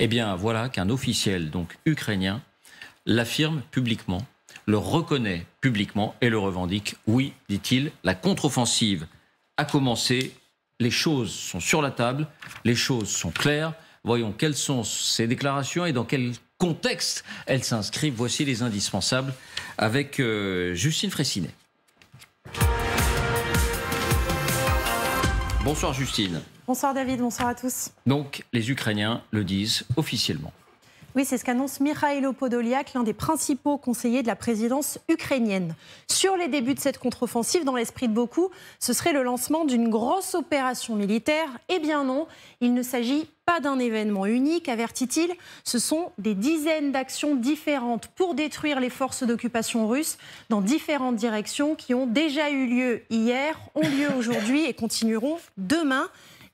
Eh bien, voilà qu'un officiel donc ukrainien l'affirme publiquement, le reconnaît publiquement et le revendique. Oui, dit-il, la contre-offensive a commencé, les choses sont sur la table, les choses sont claires. Voyons quelles sont ces déclarations et dans quel contexte elles s'inscrivent. Voici les indispensables avec Justine Fraissinet. Bonsoir Justine. Bonsoir David, bonsoir à tous. Donc les Ukrainiens le disent officiellement. Oui, c'est ce qu'annonce Mikhailo Podolyak, l'un des principaux conseillers de la présidence ukrainienne. Sur les débuts de cette contre-offensive, dans l'esprit de beaucoup, ce serait le lancement d'une grosse opération militaire. Eh bien non, il ne s'agit pas d'un événement unique, avertit-il. Ce sont des dizaines d'actions différentes pour détruire les forces d'occupation russes dans différentes directions qui ont déjà eu lieu hier, ont lieu aujourd'hui et continueront demain.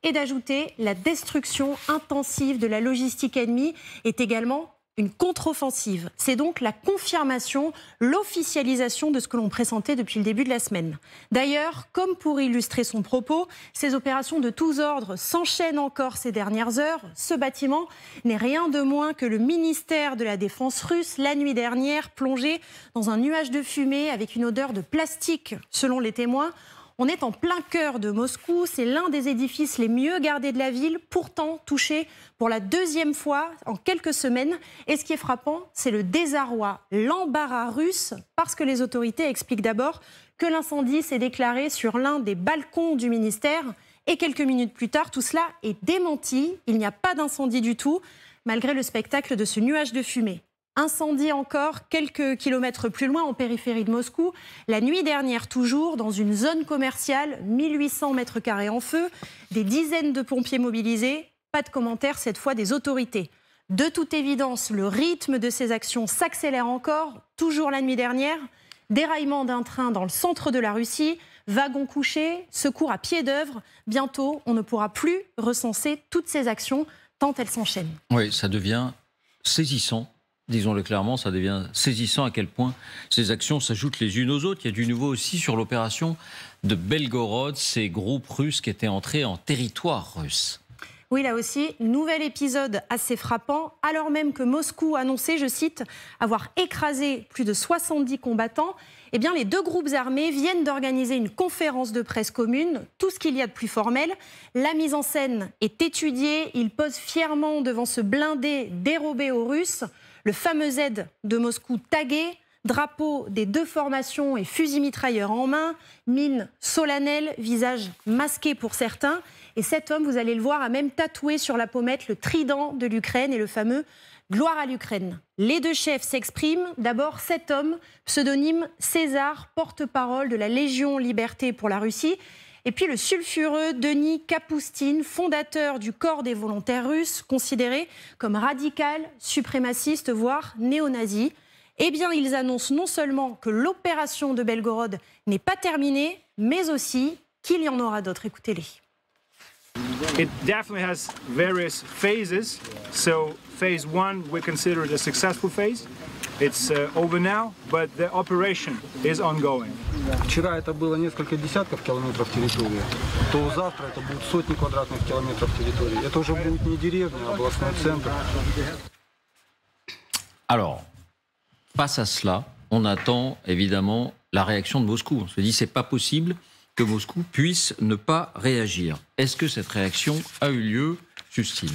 Et d'ajouter la destruction intensive de la logistique ennemie est également une contre-offensive. C'est donc la confirmation, l'officialisation de ce que l'on pressentait depuis le début de la semaine. D'ailleurs, comme pour illustrer son propos, ces opérations de tous ordres s'enchaînent encore ces dernières heures. Ce bâtiment n'est rien de moins que le ministère de la Défense russe, la nuit dernière, plongé dans un nuage de fumée avec une odeur de plastique, selon les témoins. On est en plein cœur de Moscou, c'est l'un des édifices les mieux gardés de la ville, pourtant touché pour la deuxième fois en quelques semaines. Et ce qui est frappant, c'est le désarroi, l'embarras russe, parce que les autorités expliquent d'abord que l'incendie s'est déclaré sur l'un des balcons du ministère. Et quelques minutes plus tard, tout cela est démenti, il n'y a pas d'incendie du tout, malgré le spectacle de ce nuage de fumée. Incendie encore quelques kilomètres plus loin, en périphérie de Moscou. La nuit dernière, toujours, dans une zone commerciale, 1800 mètres carrés en feu, des dizaines de pompiers mobilisés. Pas de commentaires, cette fois, des autorités. De toute évidence, le rythme de ces actions s'accélère encore. Toujours la nuit dernière, déraillement d'un train dans le centre de la Russie, wagons couchés, secours à pied d'œuvre. Bientôt, on ne pourra plus recenser toutes ces actions, tant elles s'enchaînent. Oui, ça devient saisissant. Disons-le clairement, ça devient saisissant à quel point ces actions s'ajoutent les unes aux autres. Il y a du nouveau aussi sur l'opération de Belgorod, ces groupes russes qui étaient entrés en territoire russe. Oui, là aussi, nouvel épisode assez frappant, alors même que Moscou annonçait, je cite, avoir écrasé plus de 70 combattants. Eh bien, les deux groupes armés viennent d'organiser une conférence de presse commune, tout ce qu'il y a de plus formel. La mise en scène est étudiée, ils posent fièrement devant ce blindé dérobé aux Russes. Le fameux Z de Moscou tagué, drapeau des deux formations et fusil mitrailleur en main, mine solennelle, visage masqué pour certains. Et cet homme, vous allez le voir, a même tatoué sur la pommette le trident de l'Ukraine et le fameux « Gloire à l'Ukraine ». Les deux chefs s'expriment. D'abord, cet homme, pseudonyme César, porte-parole de la Légion Liberté pour la Russie. Et puis le sulfureux Denis Kapoustine, fondateur du corps des volontaires russes, considéré comme radical, suprémaciste, voire néo-nazi. Eh bien, ils annoncent non seulement que l'opération de Belgorod n'est pas terminée, mais aussi qu'il y en aura d'autres. Écoutez-les. It definitely has various phases. So phase 1 we consider it a successful phase. It's over now, but the operation is ongoing. Вчера это было несколько десятков километров территории, то завтра это будут сотни квадратных километров территории. Это уже будет не деревня, а областной центр. Alors, face à cela, on attend évidemment la réaction de Moscou. On se dit c'est pas possible que Moscou puisse ne pas réagir. Est-ce que cette réaction a eu lieu, Justine ?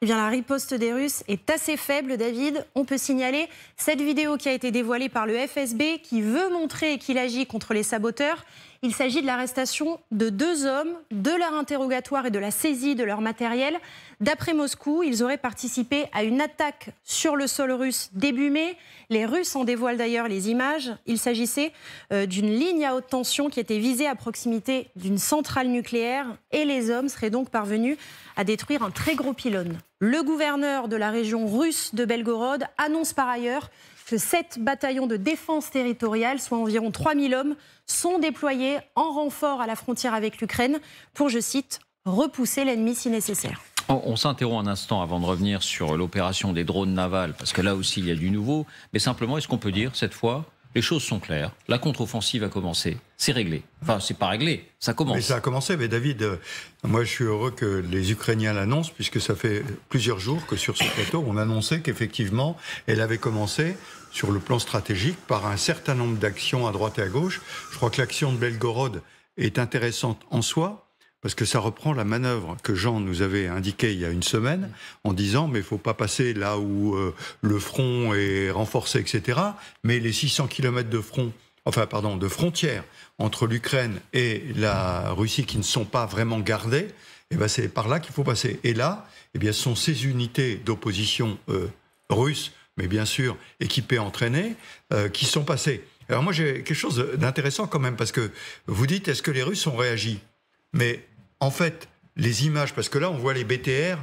Eh bien, la riposte des Russes est assez faible, David. On peut signaler cette vidéo qui a été dévoilée par le FSB qui veut montrer qu'il agit contre les saboteurs. Il s'agit de l'arrestation de deux hommes, de leur interrogatoire et de la saisie de leur matériel. D'après Moscou, ils auraient participé à une attaque sur le sol russe début mai. Les Russes en dévoilent d'ailleurs les images. Il s'agissait d'une ligne à haute tension qui était visée à proximité d'une centrale nucléaire. Et les hommes seraient donc parvenus à détruire un très gros pylône. Le gouverneur de la région russe de Belgorod annonce par ailleurs que 7 bataillons de défense territoriale, soit environ 3000 hommes, sont déployés en renfort à la frontière avec l'Ukraine pour, je cite, repousser l'ennemi si nécessaire. On s'interrompt un instant avant de revenir sur l'opération des drones navals, parce que là aussi il y a du nouveau. Mais simplement, est-ce qu'on peut dire cette fois les choses sont claires. La contre-offensive a commencé. C'est réglé. Enfin, c'est pas réglé. Ça commence. Mais ça a commencé. Mais David, moi, je suis heureux que les Ukrainiens l'annoncent, puisque ça fait plusieurs jours que sur ce plateau, on annonçait qu'effectivement, elle avait commencé sur le plan stratégique par un certain nombre d'actions à droite et à gauche. Je crois que l'action de Belgorod est intéressante en soi, parce que ça reprend la manœuvre que Jean nous avait indiquée il y a une semaine, en disant mais il ne faut pas passer là où le front est renforcé, etc. Mais les 600 km de frontière entre l'Ukraine et la Russie qui ne sont pas vraiment gardées, eh ben c'est par là qu'il faut passer. Et là, eh bien, ce sont ces unités d'opposition russes, mais bien sûr équipées, entraînées, qui sont passées. Alors moi j'ai quelque chose d'intéressant quand même, parce que vous dites est-ce que les Russes ont réagi ? Mais en fait, les images, parce que là, on voit les BTR,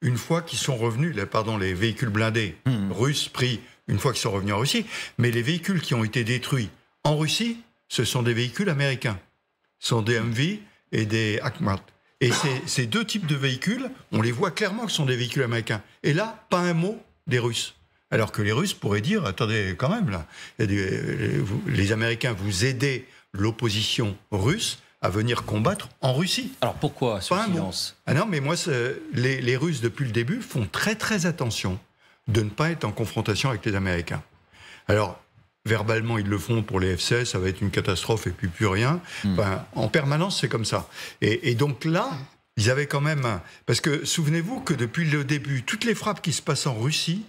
une fois qu'ils sont revenus, les véhicules blindés russes pris une fois qu'ils sont revenus en Russie, mais les véhicules qui ont été détruits en Russie, ce sont des véhicules américains. Ce sont des Humvee et des Akhmat. Et ces deux types de véhicules, on les voit clairement que ce sont des véhicules américains. Et là, pas un mot des Russes. Alors que les Russes pourraient dire, attendez, quand même, là, les Américains, vous aidez l'opposition russe à venir combattre en Russie. Alors pourquoi ce silence ? Ah non, mais moi, les Russes, depuis le début, font très très attention de ne pas être en confrontation avec les Américains. Alors, verbalement, ils le font pour les F-16, ça va être une catastrophe et puis plus rien. Enfin, en permanence, c'est comme ça. Et donc là, ils avaient quand même... Parce que souvenez-vous que depuis le début, toutes les frappes qui se passent en Russie,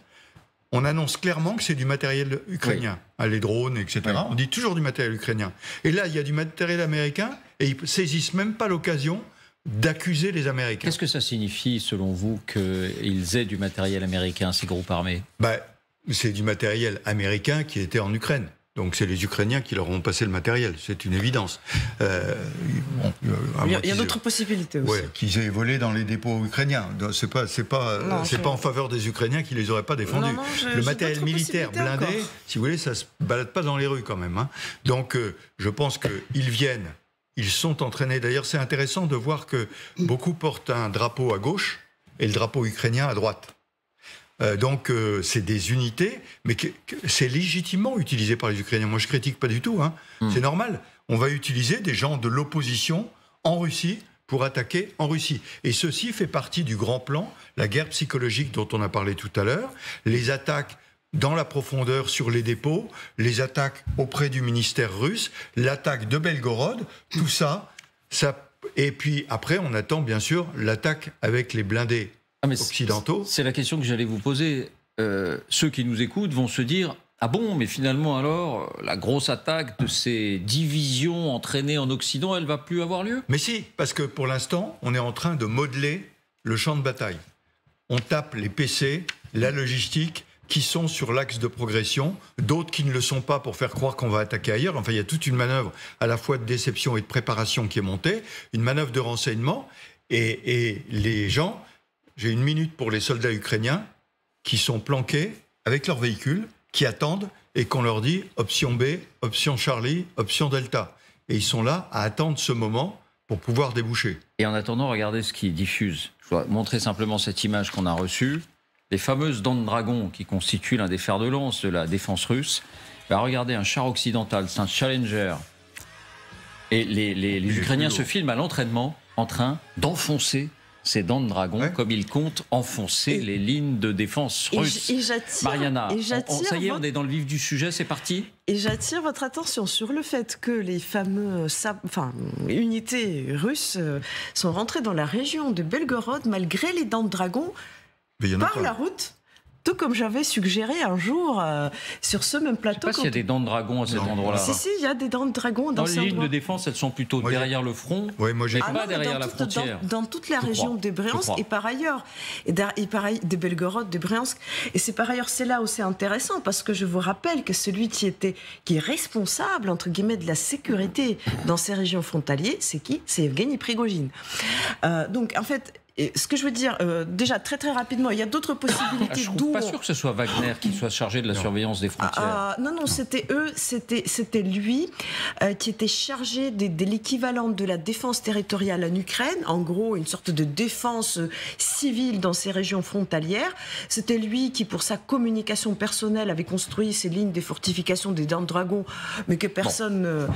on annonce clairement que c'est du matériel ukrainien. Oui. Les drones, etc. Oui. On dit toujours du matériel ukrainien. Et là, il y a du matériel américain et ils saisissent même pas l'occasion d'accuser les Américains. Qu'est-ce que ça signifie, selon vous, qu'ils aient du matériel américain, ces groupes armés ? C'est du matériel américain qui était en Ukraine. Donc c'est les Ukrainiens qui leur ont passé le matériel, c'est une évidence. Il y a d'autres possibilités aussi. Ouais, qu'ils aient volé dans les dépôts ukrainiens. C'est pas en faveur des Ukrainiens qui les auraient pas défendus. Le matériel militaire blindé, encore. Si vous voulez, ça se balade pas dans les rues quand même. Hein. Donc je pense qu'ils viennent, ils sont entraînés. D'ailleurs, c'est intéressant de voir que beaucoup portent un drapeau à gauche et le drapeau ukrainien à droite. Donc c'est des unités, mais c'est légitimement utilisé par les Ukrainiens. Moi je critique pas du tout, hein. C'est normal. On va utiliser des gens de l'opposition en Russie pour attaquer en Russie. Et ceci fait partie du grand plan, la guerre psychologique dont on a parlé tout à l'heure, les attaques dans la profondeur sur les dépôts, les attaques auprès du ministère russe, l'attaque de Belgorod, tout ça, et puis après on attend bien sûr l'attaque avec les blindés occidentaux. C'est la question que j'allais vous poser. Ceux qui nous écoutent vont se dire « Ah bon, mais finalement alors, la grosse attaque de ces divisions entraînées en Occident, elle ne va plus avoir lieu ?» Mais si, parce que pour l'instant, on est en train de modeler le champ de bataille. On tape les PC, la logistique, qui sont sur l'axe de progression, d'autres qui ne le sont pas pour faire croire qu'on va attaquer ailleurs. Enfin, il y a toute une manœuvre à la fois de déception et de préparation qui est montée, une manœuvre de renseignement, et les gens... J'ai une minute pour les soldats ukrainiens qui sont planqués avec leurs véhicules, qui attendent et qu'on leur dit option B, option Charlie, option Delta. Et ils sont là à attendre ce moment pour pouvoir déboucher. Et en attendant, regardez ce qui diffuse. Je dois montrer simplement cette image qu'on a reçue. Les fameuses dents de dragon qui constituent l'un des fers de lance de la défense russe. Regardez un char occidental, c'est un Challenger. Et les Ukrainiens se filment à l'entraînement en train d'enfoncer ces dents de dragon, comme ils comptent enfoncer les lignes de défense russes. Mariana, ça y est, on est dans le vif du sujet, c'est parti. Et j'attire votre attention sur le fait que les fameuses unités russes sont rentrées dans la région de Belgorod malgré les dents de dragon par la route. Tout comme j'avais suggéré un jour sur ce même plateau. Je ne sais pas s'il y a des dents de dragon à cet endroit-là. Si, il y a des dents de dragon dans ces endroits. Les lignes de défense, elles sont plutôt derrière le front, mais pas derrière la frontière. Dans toute la région de Bryansk et par ailleurs, de Belgorod, de Bryansk. Et c'est par ailleurs, c'est là où c'est intéressant, parce que je vous rappelle que celui qui est responsable, entre guillemets, de la sécurité dans ces régions frontalières, c'est qui ? C'est Evgeny Prigojine. Donc, en fait, Et ce que je veux dire, déjà très très rapidement, il y a d'autres possibilités. Je ne suis pas sûr que ce soit Wagner qui soit chargé de la surveillance des frontières. Non, c'était eux, c'était lui qui était chargé de l'équivalent de la défense territoriale en Ukraine, en gros une sorte de défense civile dans ces régions frontalières. C'était lui qui, pour sa communication personnelle, avait construit ces lignes des fortifications des Dents de Dragon, mais que personne...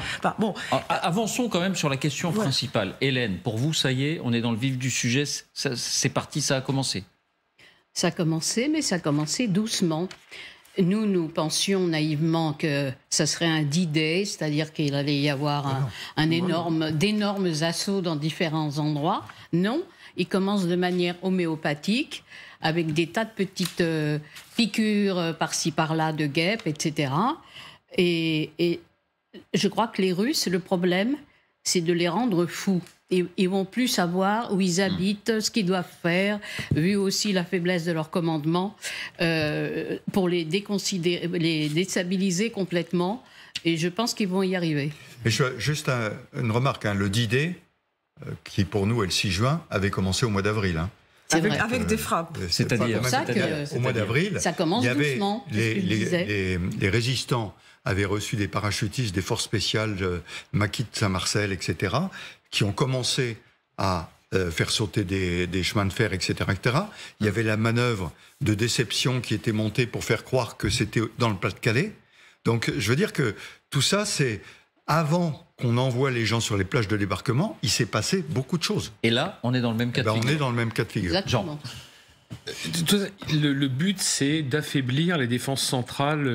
Avançons quand même sur la question principale. Hélène, pour vous, ça y est, on est dans le vif du sujet. C'est parti, ça a commencé. Ça a commencé, mais ça a commencé doucement. Nous pensions naïvement que ça serait un D-Day, c'est-à-dire qu'il allait y avoir d'énormes assauts dans différents endroits. Non, il commence de manière homéopathique, avec des tas de petites piqûres par-ci par-là de guêpes, etc. Et je crois que les Russes, le problème, c'est de les rendre fous. Ils vont plus savoir où ils habitent, ce qu'ils doivent faire, vu aussi la faiblesse de leur commandement, pour les déstabiliser complètement. Et je pense qu'ils vont y arriver. Mais juste une remarque, le D-Day, qui pour nous est le 6 juin, avait commencé au mois d'avril. Avec des frappes. C'est-à-dire au mois d'avril, ça commence doucement. Les résistants avaient reçu des parachutistes des forces spéciales Maquis de Saint-Marcel, etc., qui ont commencé à faire sauter des chemins de fer, etc., etc. Il y avait la manœuvre de déception qui était montée pour faire croire que c'était dans le Pas-de-Calais. Donc, je veux dire que tout ça, c'est avant qu'on envoie les gens sur les plages de débarquement, il s'est passé beaucoup de choses. Et là, on est dans le même cas de figure. On est dans le même cas de figure. Exactement. Le but, c'est d'affaiblir les défenses centrales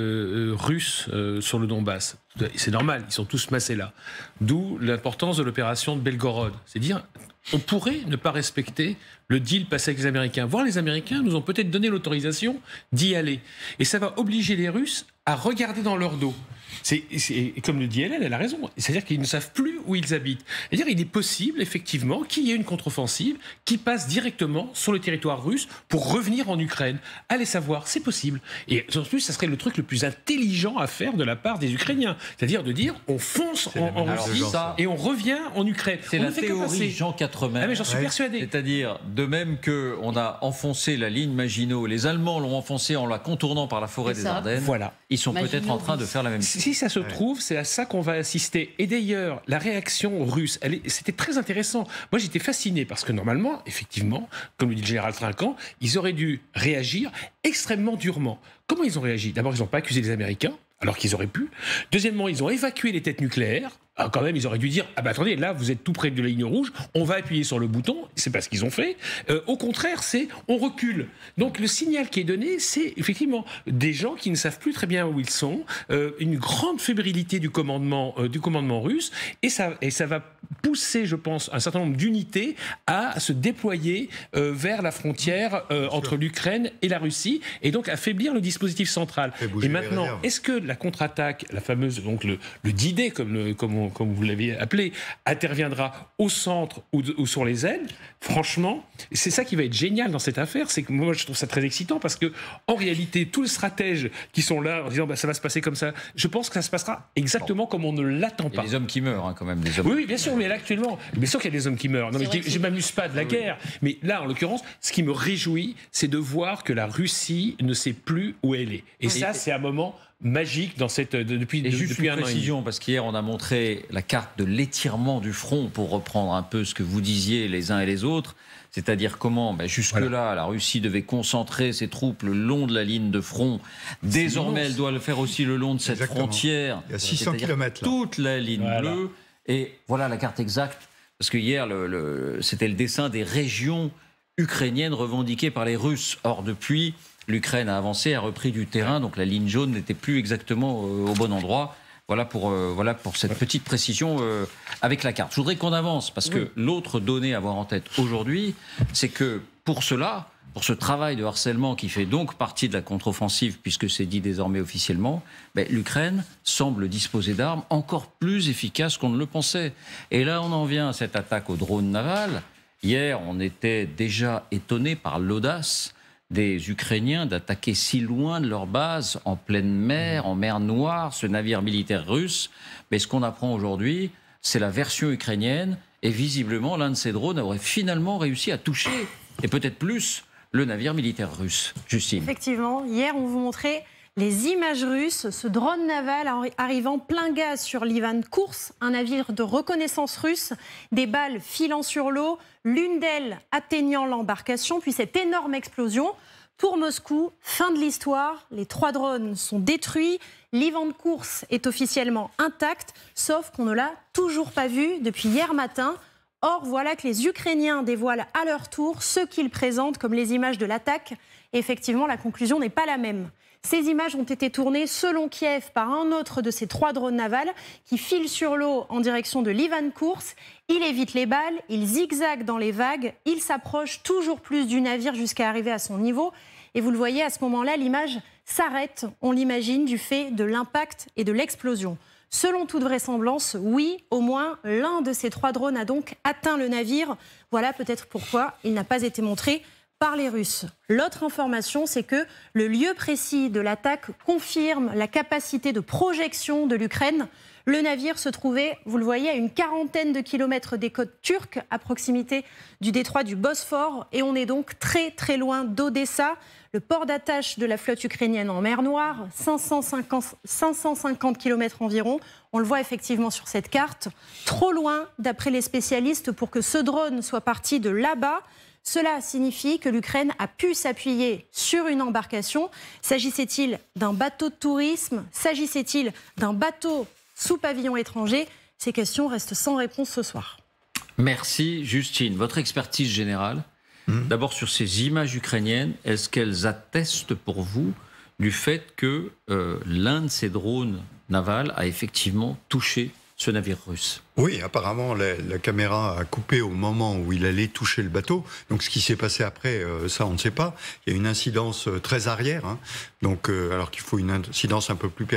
russes sur le Donbass. C'est normal, ils sont tous massés là. D'où l'importance de l'opération de Belgorod. C'est dire, on pourrait ne pas respecter le deal passé avec les Américains. Voire les Américains nous ont peut-être donné l'autorisation d'y aller. Et ça va obliger les Russes à regarder dans leur dos. Et comme le dit Hélène, elle a raison. C'est-à-dire qu'ils ne savent plus où ils habitent. C'est-à-dire qu'il est possible, effectivement, qu'il y ait une contre-offensive qui passe directement sur le territoire russe pour revenir en Ukraine. Allez savoir, c'est possible. Et en plus, ça serait le truc le plus intelligent à faire de la part des Ukrainiens. C'est-à-dire de dire, on fonce en Russie et on revient en Ukraine. C'est la théorie Jean Quatremer. Ah mais j'en suis persuadé. C'est-à-dire, de même qu'on a enfoncé la ligne Maginot, les Allemands l'ont enfoncée en la contournant par la forêt des Ardennes, voilà. Ils sont peut-être en train de faire la même chose. Si ça se trouve, c'est à ça qu'on va assister. Et d'ailleurs, la réaction russe, c'était très intéressant. Moi, j'étais fasciné parce que normalement, effectivement, comme le dit le général Trinquant, ils auraient dû réagir extrêmement durement. Comment ils ont réagi? D'abord, ils n'ont pas accusé les Américains, alors qu'ils auraient pu. Deuxièmement, ils ont évacué les têtes nucléaires. Alors quand même, ils auraient dû dire, ah ben attendez, là, vous êtes tout près de la ligne rouge, on va appuyer sur le bouton. C'est pas ce qu'ils ont fait. Au contraire, c'est on recule. Donc le signal qui est donné, c'est effectivement des gens qui ne savent plus très bien où ils sont, une grande fébrilité du commandement russe, et ça va pousser, je pense, un certain nombre d'unités à se déployer vers la frontière entre l'Ukraine et la Russie, et donc affaiblir le dispositif central. Et maintenant, est-ce que la contre-attaque, la fameuse, donc le D-Day, comme vous l'avez appelé, interviendra au centre ou sur les ailes? Franchement, c'est ça qui va être génial dans cette affaire, c'est que moi je trouve ça très excitant parce que en réalité, tous les stratèges qui sont là en disant ça va se passer comme ça, je pense que ça se passera exactement comme on ne l'attend pas. Il y a des hommes qui meurent quand même, des hommes. Oui, bien sûr, mais là actuellement, bien sûr qu'il y a des hommes qui meurent. Non, mais je m'amuse pas de la guerre, mais là en l'occurrence, ce qui me réjouit, c'est de voir que la Russie ne sait plus où elle est. Et ça, c'est un moment magique depuis un an. Précision, parce qu'hier on a montré la carte de l'étirement du front, pour reprendre un peu ce que vous disiez les uns et les autres, c'est-à-dire comment jusque-là la Russie devait concentrer ses troupes le long de la ligne de front. Désormais elle doit le faire aussi le long de cette frontière. Il y a 600 km là. Toute la ligne bleue. Et voilà la carte exacte, parce que hier c'était le dessin des régions ukrainiennes revendiquées par les Russes. Or depuis, l'Ukraine a avancé, a repris du terrain, donc la ligne jaune n'était plus exactement au bon endroit. Voilà pour cette petite précision avec la carte. Je voudrais qu'on avance, parce que l'autre donnée à avoir en tête aujourd'hui, c'est que pour ce travail de harcèlement qui fait donc partie de la contre-offensive, puisque c'est dit désormais officiellement, l'Ukraine semble disposer d'armes encore plus efficaces qu'on ne le pensait. Et là, on en vient à cette attaque au drone naval. Hier, on était déjà étonné par l'audace des Ukrainiens d'attaquer si loin de leur base, en pleine mer, en mer Noire, ce navire militaire russe. Mais ce qu'on apprend aujourd'hui, c'est la version ukrainienne, Et visiblement, l'un de ces drones aurait finalement réussi à toucher, et peut-être plus, le navire militaire russe. Justine. Effectivement, hier, on vous montrait les images russes, ce drone naval arrivant plein gaz sur l'Ivan Kurs, un navire de reconnaissance russe, des balles filant sur l'eau, l'une d'elles atteignant l'embarcation, puis cette énorme explosion. Pour Moscou, fin de l'histoire, les 3 drones sont détruits, l'Ivan Kurs est officiellement intact, sauf qu'on ne l'a toujours pas vu depuis hier matin. Or, voilà que les Ukrainiens dévoilent à leur tour ce qu'ils présentent comme les images de l'attaque. Et effectivement, la conclusion n'est pas la même. Ces images ont été tournées, selon Kiev, par un autre de ces 3 drones navals qui filent sur l'eau en direction de l'Ivan Kurs. Il évite les balles, il zigzague dans les vagues, il s'approche toujours plus du navire jusqu'à arriver à son niveau. Et vous le voyez, à ce moment-là, l'image s'arrête, on l'imagine, du fait de l'impact et de l'explosion. Selon toute vraisemblance, oui, au moins l'un de ces 3 drones a donc atteint le navire. Voilà peut-être pourquoi il n'a pas été montré par les Russes. L'autre information, c'est que le lieu précis de l'attaque confirme la capacité de projection de l'Ukraine. Le navire se trouvait, vous le voyez, à une 40aine de kilomètres des côtes turques, à proximité du détroit du Bosphore. Et on est donc très très loin d'Odessa, le port d'attache de la flotte ukrainienne en mer Noire, 550 km environ. On le voit effectivement sur cette carte. Trop loin, d'après les spécialistes, pour que ce drone soit parti de là-bas. Cela signifie que l'Ukraine a pu s'appuyer sur une embarcation. S'agissait-il d'un bateau de tourisme? S'agissait-il d'un bateau sous pavillon étranger? Ces questions restent sans réponse ce soir. Merci Justine. Votre expertise générale, d'abord sur ces images ukrainiennes, est-ce qu'elles attestent pour vous du fait que l'un de ces drones navals a effectivement touché ce navire russe? Oui, apparemment, la caméra a coupé au moment où il allait toucher le bateau. Donc, ce qui s'est passé après, ça, on ne sait pas. Il y a une incidence très arrière, hein. Donc, alors qu'il faut une incidence un peu plus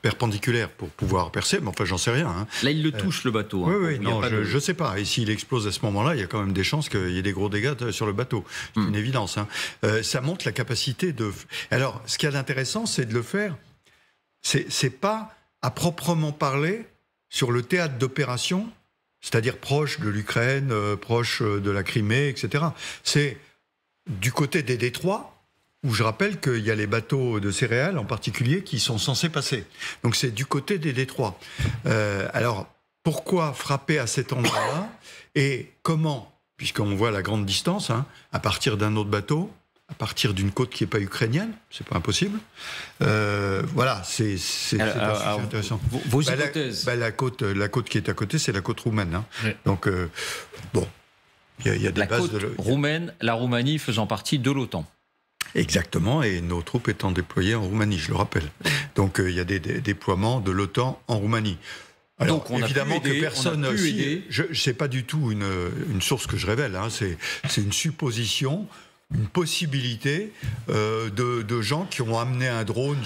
perpendiculaire pour pouvoir percer, mais enfin, j'en sais rien. Hein. Là, il le touche, le bateau. Hein. Oui, non, je ne sais pas. Et s'il explose à ce moment-là, il y a quand même des chances qu'il y ait des gros dégâts sur le bateau. C'est une évidence. Hein. Ça montre la capacité de... Alors, ce qu'il y a d'intéressant, c'est de le faire. C'est pas... à proprement parler, sur le théâtre d'opération, c'est-à-dire proche de l'Ukraine, proche de la Crimée, etc. C'est du côté des détroits, où je rappelle qu'il y a les bateaux de céréales en particulier qui sont censés passer. Donc c'est du côté des détroits. Alors, pourquoi frapper à cet endroit-là? Et comment, puisqu'on voit la grande distance, hein, à partir d'un autre bateau, à partir d'une côte qui n'est pas ukrainienne, c'est pas impossible. Voilà, c'est intéressant. Vos hypothèses. La côte qui est à côté, c'est la côte roumaine. Hein. Oui. Donc, bon, il y a des la bases côte de roumaine, la Roumanie faisant partie de l'OTAN. Exactement, et nos troupes étant déployées en Roumanie, je le rappelle. Donc, il y a des déploiements de l'OTAN en Roumanie. Alors, donc, évidemment que personne... C'est pas du tout une source que je révèle, hein, c'est une supposition... une possibilité de gens qui ont amené un drone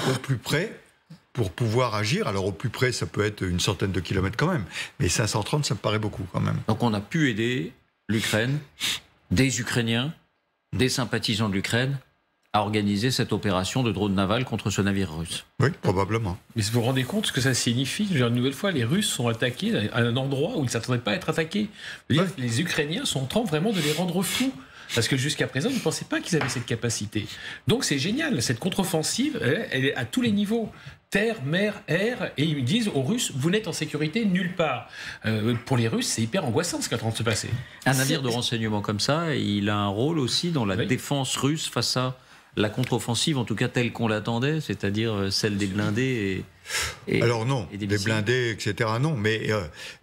au plus près pour pouvoir agir. Alors au plus près, ça peut être une centaine de kilomètres quand même, mais 530, ça me paraît beaucoup quand même. Donc on a pu aider l'Ukraine, des Ukrainiens, des sympathisants de l'Ukraine, à organiser cette opération de drone naval contre ce navire russe. Oui, probablement. Mais vous vous rendez compte ce que ça signifie? Une nouvelle fois, les Russes sont attaqués à un endroit où ils ne s'attendaient pas à être attaqués. Les Ukrainiens sont en train vraiment de les rendre fous. Parce que jusqu'à présent, ils ne pensaient pas qu'ils avaient cette capacité. Donc c'est génial, cette contre-offensive, elle est à tous les niveaux. Terre, mer, air, et ils disent aux Russes, vous n'êtes en sécurité nulle part. Pour les Russes, c'est hyper angoissant ce qui est en train de se passer. Un navire de renseignement comme ça, il a un rôle aussi dans la défense russe face à la contre-offensive, en tout cas telle qu'on l'attendait, c'est-à-dire celle des blindés et alors non, des blindés, etc. Non, mais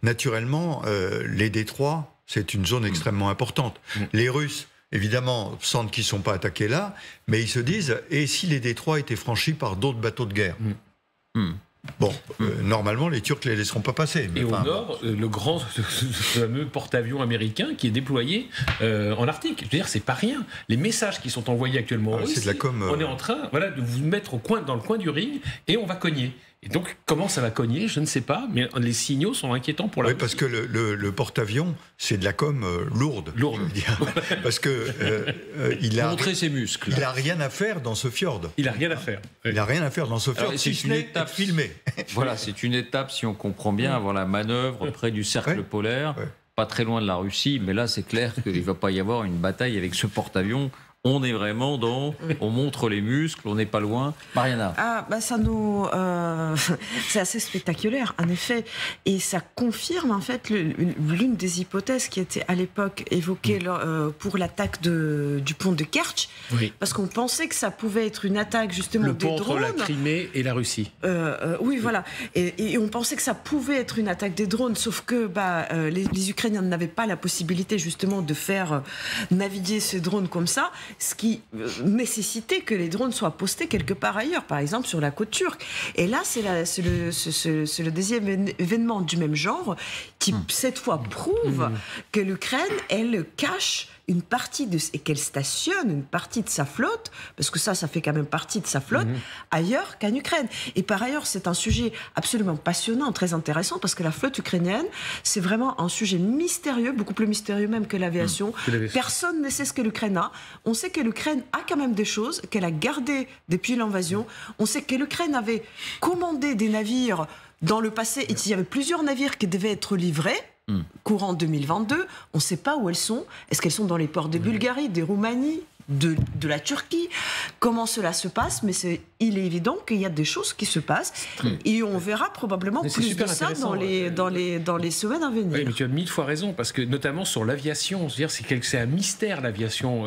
naturellement, les détroits, c'est une zone extrêmement importante. Les Russes, évidemment, sentent qu'ils ne sont pas attaqués là, mais ils se disent, et si les détroits étaient franchis par d'autres bateaux de guerre? Bon, normalement, les Turcs ne les laisseront pas passer. Mais au nord, le grand, ce fameux porte-avions américain qui est déployé en Arctique. Je veux dire, c'est pas rien. Les messages qui sont envoyés actuellement aux Russes, c'est de la com, on est en train de vous mettre dans le coin du ring et on va cogner. Et donc, comment ça va cogner, je ne sais pas, mais les signaux sont inquiétants pour la Russie. Parce que le porte-avions, c'est de la com lourde. Lourde. Je veux dire. Parce que il a montrer ses muscles. Il n'a rien à faire dans ce fjord. Il n'a rien à faire. Il n'a rien à faire dans ce fjord. C'est une étape filmée. Voilà, c'est une étape, si on comprend bien, avant la manœuvre près du cercle polaire, pas très loin de la Russie, mais là, c'est clair qu'il ne va pas y avoir une bataille avec ce porte-avions. On est vraiment dans... On montre les muscles, on n'est pas loin. Mariana. Ah, bah ça nous... c'est assez spectaculaire, en effet. Et ça confirme, en fait, l'une des hypothèses qui était à l'époque évoquée pour l'attaque du pont de Kerch. Oui. Parce qu'on pensait que ça pouvait être une attaque, justement, le des pont drones. entre la Crimée et la Russie. Oui, voilà. Et on pensait que ça pouvait être une attaque des drones, sauf que les Ukrainiens n'avaient pas la possibilité, justement, de faire naviguer ces drones comme ça, ce qui nécessitait que les drones soient postés quelque part ailleurs, par exemple sur la côte turque. Et là, c'est le deuxième événement du même genre qui, cette fois, prouve que l'Ukraine, elle cache une partie et qu'elle stationne une partie de sa flotte, parce que ça fait quand même partie de sa flotte, ailleurs qu'en Ukraine. Et par ailleurs, c'est un sujet absolument passionnant, très intéressant, parce que la flotte ukrainienne, c'est vraiment un sujet mystérieux, beaucoup plus mystérieux même que l'aviation. Personne ne sait ce que l'Ukraine a. On sait que l'Ukraine a quand même des choses qu'elle a gardées depuis l'invasion. On sait que l'Ukraine avait commandé des navires dans le passé, et il y avait plusieurs navires qui devaient être livrés, courant 2022, on ne sait pas où elles sont. Est-ce qu'elles sont dans les ports de Bulgarie, de Roumanie, de la Turquie? Comment cela se passe? Mais il est évident qu'il y a des choses qui se passent et on verra probablement plus de ça dans les semaines à venir. Oui, mais tu as 1000 fois raison, parce que notamment sur l'aviation, c'est un mystère l'aviation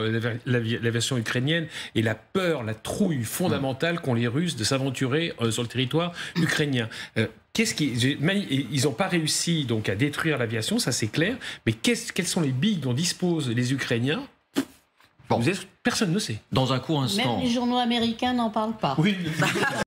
ukrainienne, et la peur, la trouille fondamentale qu'ont les Russes de s'aventurer sur le territoire ukrainien. Ils n'ont pas réussi donc à détruire l'aviation, ça c'est clair, mais quelles sont les billes dont disposent les Ukrainiens? Personne ne sait. Dans un court instant. Même les journaux américains n'en parlent pas. Oui.